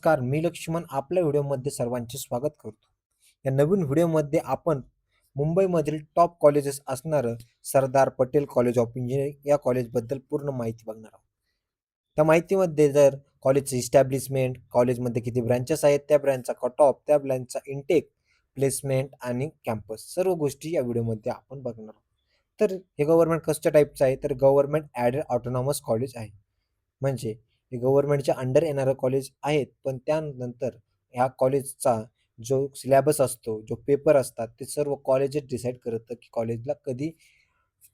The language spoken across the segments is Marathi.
नमस्कार, मी लक्ष्मण आपल्या व्हिडिओमध्ये सर्वांचे स्वागत करतो. या नवीन व्हिडिओमध्ये आपण मुंबईमधील टॉप कॉलेजेस असणारं Sardar Patel college of engineering या कॉलेजबद्दल पूर्ण माहिती बघणार आहोत. त्या माहितीमध्ये जर कॉलेजचे इस्टॅब्लिशमेंट, कॉलेजमध्ये किती ब्रँचेस आहेत, त्या ब्रँचचा कट ऑफ, त्या ब्रँचचा इनटेक, प्लेसमेंट आणि कॅम्पस सर्व गोष्टी या व्हिडिओमध्ये आपण बघणार आहोत. तर हे गव्हर्नमेंट कसच्या टाईपचं आहे, तर गव्हर्नमेंट ॲडेड ऑटोनॉमस कॉलेज आहे. म्हणजे हे गव्हर्नमेंटच्या अंडर येणारं कॉलेज आहेत, पण त्यानंतर ह्या कॉलेजचा जो सिलेबस असतो, जो पेपर असतात, ते सर्व कॉलेजच डिसाईड करतं, की कॉलेजला कधी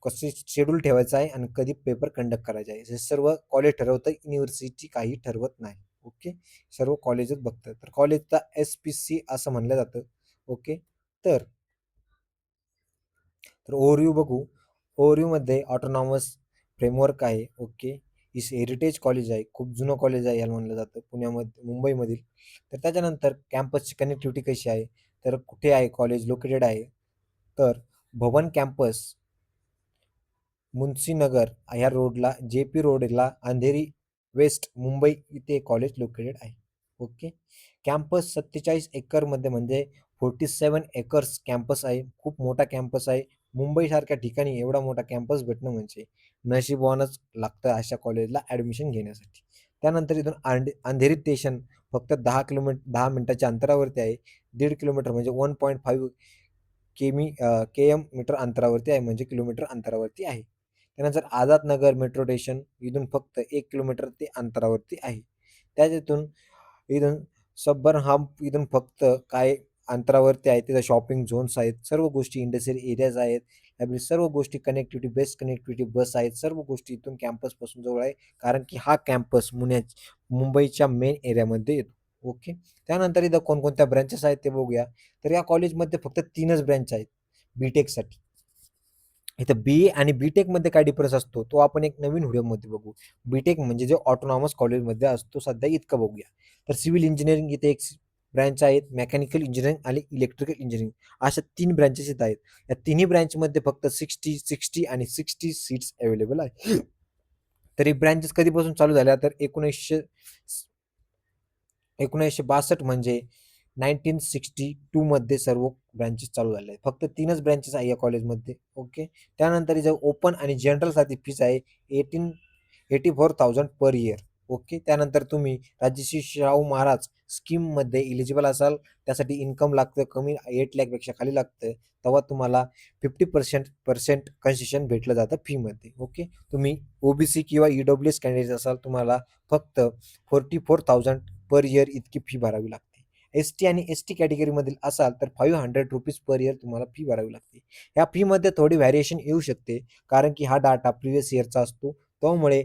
कसे शेड्यूल ठेवायचं आहे आणि कधी पेपर कंडक्ट करायचा आहे. हे सर्व कॉलेज ठरवतं, युनिव्हर्सिटी काही ठरवत नाही. ओके. सर्व कॉलेजच बघतात. तर कॉलेजचा एस-पी-सी असं म्हणलं जातं. ओके. तर तर ओव्हरव्ह्यू बघू. ओव्हरव्ह्यूमध्ये ऑटोनॉमस फ्रेमवर्क आहे. ओके. हेरिटेज कॉलेज आहे. खूप जुनं कॉलेज आहे याला म्हणलं जातं पुण्यामध्ये मुंबईमधील. तर त्याच्यानंतर कॅम्पसची कनेक्टिव्हिटी कशी आहे? तर कुठे आहे कॉलेज लोकेटेड आहे? तर भवन कॅम्पस मुन्सीनगर ह्या रोडला जे-पी रोडला अंधेरी वेस्ट मुंबई इथे कॉलेज लोकेटेड आहे. ओके. कॅम्पस 47 एकरमध्ये म्हणजे 47 एकर्स कॅम्पस आहे. खूप मोठा कॅम्पस आहे. मुंबईसारख्या ठिकाणी एवढा मोठा कॅम्पस भेटणं म्हणजे नशिबवानच लागतं अशा कॉलेजला ॲडमिशन घेण्यासाठी. त्यानंतर इथून अंधेरी स्टेशन फक्त 10 मिनिटाच्या अंतरावरती आहे. 1.5 किलोमीटर म्हणजे 1.5 के-एम मीटर अंतरावरती आहे म्हणजे किलोमीटर अंतरावरती आहे. त्यानंतर आझाद नगर मेट्रो स्टेशन इथून फक्त 1 किलोमीटर ते अंतरावरती आहे. त्याच इथून सब्बर्न हंप इथून फक्त काही अंतरावरती आहे. तिथं शॉपिंग झोन्स आहेत. सर्व गोष्टी इंडस्ट्रियल एरियाज आहेत. त्यापैकी सर्व गोष्टी कनेक्टिव्हिटी, बेस्ट कनेक्टिव्हिटी बस आहेत. सर्व गोष्टी इथून कॅम्पसपासून जवळ आहे. कारण की हा कॅम्पस मुंबईच्या मेन एरियामध्ये येतो. ओके. त्यानंतर इथं कोणकोणत्या ब्रँचेस आहेत ते बघूया. तर या कॉलेजमध्ये फक्त 3च ब्रँच आहेत बी-टेकसाठी. इथं बी-ए आणि बी-टेकमध्ये काय डिफरन्स असतो, तो आपण एक नवीन व्हिडिओमध्ये बघू. बी-टेक म्हणजे जे ऑटोनॉमस कॉलेजमध्ये असतो सध्या इतकं बघूया. तर सिव्हिल इंजिनिअरिंग इथे एक ब्रँच आहेत, मेकॅनिकल इंजिनिअरिंग आणि इलेक्ट्रिकल इंजिनिअरिंग अशा 3 ब्रँचेस इथं आहेत. या तिन्ही ब्रँचमध्ये फक्त 60 आणि 60 सीट्स अवेलेबल आहेत. तर हे ब्रँचेस कधीपासून चालू झाल्या तर 1962 म्हणजे 1962 मध्ये सर्व ब्रँचेस चालू झाले आहेत. फक्त 3च ब्रँचेस आहे या कॉलेजमध्ये. ओके. त्यानंतर इथं ओपन आणि जनरलसाठी फीस आहे 84,000 पर इयर. ओके. त्यानंतर तुम्ही राजर्षी शाहू महाराज स्कीममध्ये इलिजिबल असाल, त्यासाठी इन्कम लागतं कमी 8 लाख पेक्षा खाली लागतं. तेव्हा तुम्हाला 50% कन्सेशन भेटलं जातं फीमध्ये. ओके. तुम्ही ओबीसी किंवा ईडब्ल्यूएस कॅन्डिडेट असाल, तुम्हाला फक्त 44,000 पर इयर इतकी फी भरावी लागते. एस-टी आणि एस-टी कॅटेगरीमधील असाल तर ₹500 पर इयर तुम्हाला फी भरावी लागते. या फीमध्ये थोडी व्हॅरिएशन येऊ शकते, कारण की हा डाटा प्रिव्हियस इयरचा असतो. त्यामुळे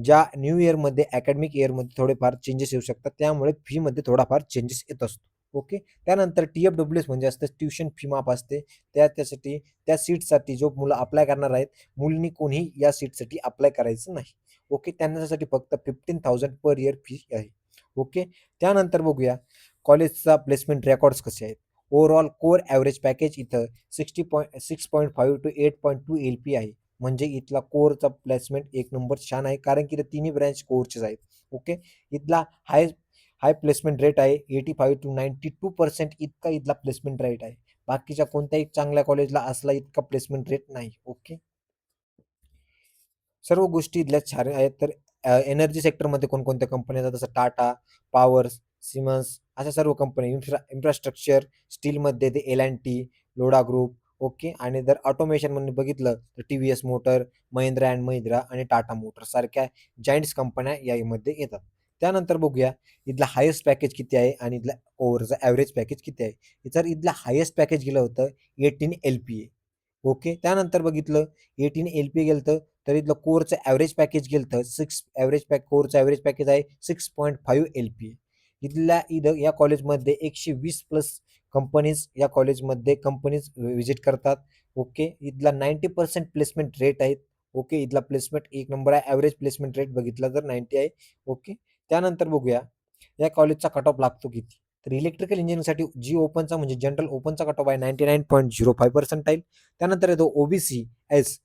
ज्या न्यू इयरमध्ये अकॅडमिक इयरमध्ये थोडेफार चेंजेस येऊ शकतात. त्यामुळे फीमध्ये थोडाफार चेंजेस येत असतो. ओके. त्यानंतर टी-एफ-डब्ल्यू-एस म्हणजे असतं ट्युशन फी माफ असते. त्यासाठी त्या सीटसाठी जो मुलं अप्लाय करणार आहेत, मुलींनी कोणीही या सीटसाठी अप्लाय करायचं नाही. ओके. त्यांच्यासाठी फक्त 15,000 पर इयर फी आहे. ओके. त्यानंतर बघूया कॉलेजचा प्लेसमेंट रेकॉर्ड्स कसे आहेत. ओव्हरऑल कोर ॲव्हरेज पॅकेज इथं 6.5 टू 8.2 एल-पी आहे. म्हणजे इथला कोरचा प्लेसमेंट एक नंबर छान आहे, कारण की तिन्ही ब्रँच कोरचेच आहेत. ओके. इथला हाय हाय प्लेसमेंट रेट आहे 85 टू 92% इतका इथला प्लेसमेंट रेट आहे. बाकीच्या कोणत्याही चांगल्या कॉलेजला असला इतका प्लेसमेंट रेट नाही. ओके. सर्व गोष्टी इथल्या छान आहेत. तर एनर्जी सेक्टरमध्ये कोणकोणत्या कंपन्या आहेत, जसं टाटा, पॉवर, सिमन्स अशा सर्व कंपन्या. इन्फ्रास्ट्रक्चर, स्टीलमध्ये ते एल-अँड-टी, लोढा ग्रुप. ओके. आणि जर ऑटोमेशनमध्ये बघितलं तर T-V-S motor, Mahindra and Mahindra आणि टाटा मोटर्स सारख्या जायंट्स कंपन्या यामध्ये येतात. त्यानंतर बघूया इथलं हायेस्ट पॅकेज किती आहे आणि इथलं ओव्हरचं ॲव्हरेज पॅकेज किती आहे. तर इथलं हायेस्ट पॅकेज गेलं होतं 18 एल-पी-ए. ओके. त्यानंतर बघितलं 18 एल-पी गेलं तर इथलं कोरचं ॲव्हरेज पॅकेज गेलं 6 कोरचं ॲव्हरेज पॅकेज आहे 6.5 एल-पी. इथं या कॉलेजमध्ये 120 प्लस या कॉलेजमध्ये कंपनीज व्हिजिट करतात. ओके. इथला 90% प्लेसमेंट रेट आहेत. ओके. इथला प्लेसमेंट एक नंबर आहे. ॲव्हरेज प्लेसमेंट रेट बघितला तर 90 आहे. ओके. त्यानंतर बघूया या कॉलेजचा कट ऑफ लागतो किती. तर इलेक्ट्रिकल इंजिनिअरिंगसाठी जी ओपनचा म्हणजे जनरल ओपनचा कट ऑफ आहे 99.05 पर्सेंटाईल. त्यानंतर येतो ओबीसी एस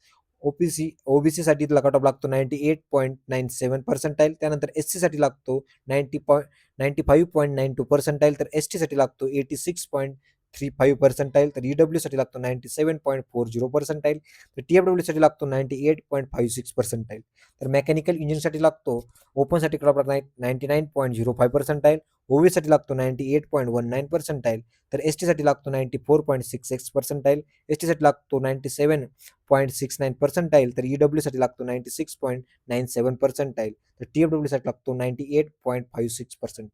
ओबीसीसाठी इथला कट ऑफ लागतो 98.97 त्यानंतर एससीसाठी लागतो 95.92 तर एसटीसाठी लागतो 86.35 तर ईडब्ल्यूसाठी लागतो 97.40 तर टीएफडब्ल्यूसाठी लागतो 98.56 तर मेकॅनिकल इंजिनसाठी लागतो ओपनसाठी कट ऑफ 99.05 ओवीसाठी लागतो 98.19 तर एसटीसाठी लागतो 94.66 एसटीसाठी लागतो 97.69 तर ईडब्ल्यूसाठी लागतो 96.97 तर टीएफडब्ल्यूसाठी लागतो 98.56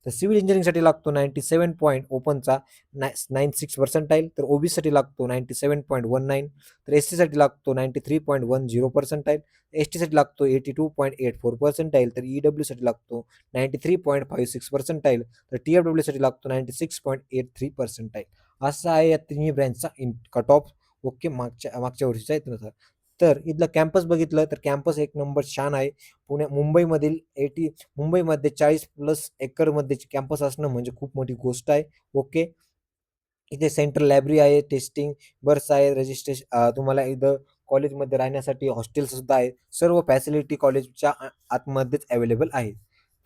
तर सिव्हिल इंजिनिअरिंगसाठी लागतो 97 पॉईंट ओपनचा 96 तर ओबीसीसाठी लागतो 97.19 तर एसटीसाठी लागतो 93.10 एस टीसाठी लागतो 82.84 तर ईडब्ल्यूसाठी लागतो 93.56 तर टीएफडब्ल्यूसाठी लागतो 96.83 असा आहे या तिन्ही ब्रँचचा कट ऑफ. ओके, मागच्या वर्षीचा आहे. तर इथलं कॅम्पस बघितलं तर कॅम्पस एक नंबर छान आहे. मुंबईमध्ये 40+ एकरमध्ये कॅम्पस असणं म्हणजे खूप मोठी गोष्ट आहे. ओके, इथे सेंट्रल लायब्ररी आहे, टेस्टिंग बर्स आहे, रजिस्ट्रेशन तुम्हाला इथं कॉलेजमध्ये राहण्यासाठी हॉस्टेल सुद्धा आहे. सर्व फॅसिलिटी कॉलेजच्या आतमध्येच अवेलेबल आहेत.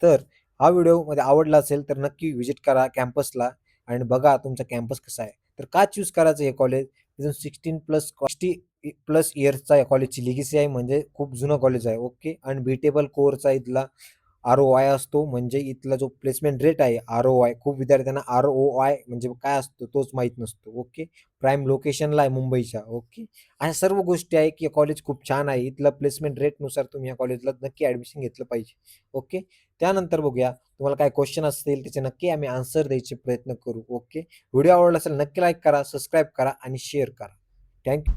तर हा व्हिडिओ मध्ये आवडला असेल तर नक्की व्हिजिट करा कॅम्पसला आणि बघा तुमचा कॅम्पस कसा आहे. तर का चूज करायचं हे कॉलेज? 60+ इयर्सचा या कॉलेजची लिगेसी आहे, म्हणजे खूप जुनं कॉलेज आहे. ओके, अनबीटेबल कोर्सचा इथला ROI असतो, म्हणजे इथला जो प्लेसमेंट रेट आहे ROI, खूप विद्यार्थ्यांना ROI म्हणजे काय असतो तोच माहीत नसतो. ओके, प्राईम लोकेशनला आहे मुंबईच्या. ओके, अशा सर्व गोष्टी आहे की कॉलेज खूप छान आहे. इथलं प्लेसमेंट रेटनुसार तुम्ही या कॉलेजला नक्की ॲडमिशन घेतलं पाहिजे. ओके, त्यानंतर बघूया तुम्हाला काय क्वेश्चन असतील त्याचे नक्की आम्ही आन्सर द्यायचे प्रयत्न करू. ओके, व्हिडिओ आवडला असेल नक्की लाईक करा, सबस्क्राईब करा आणि शेअर करा. थँक्यू.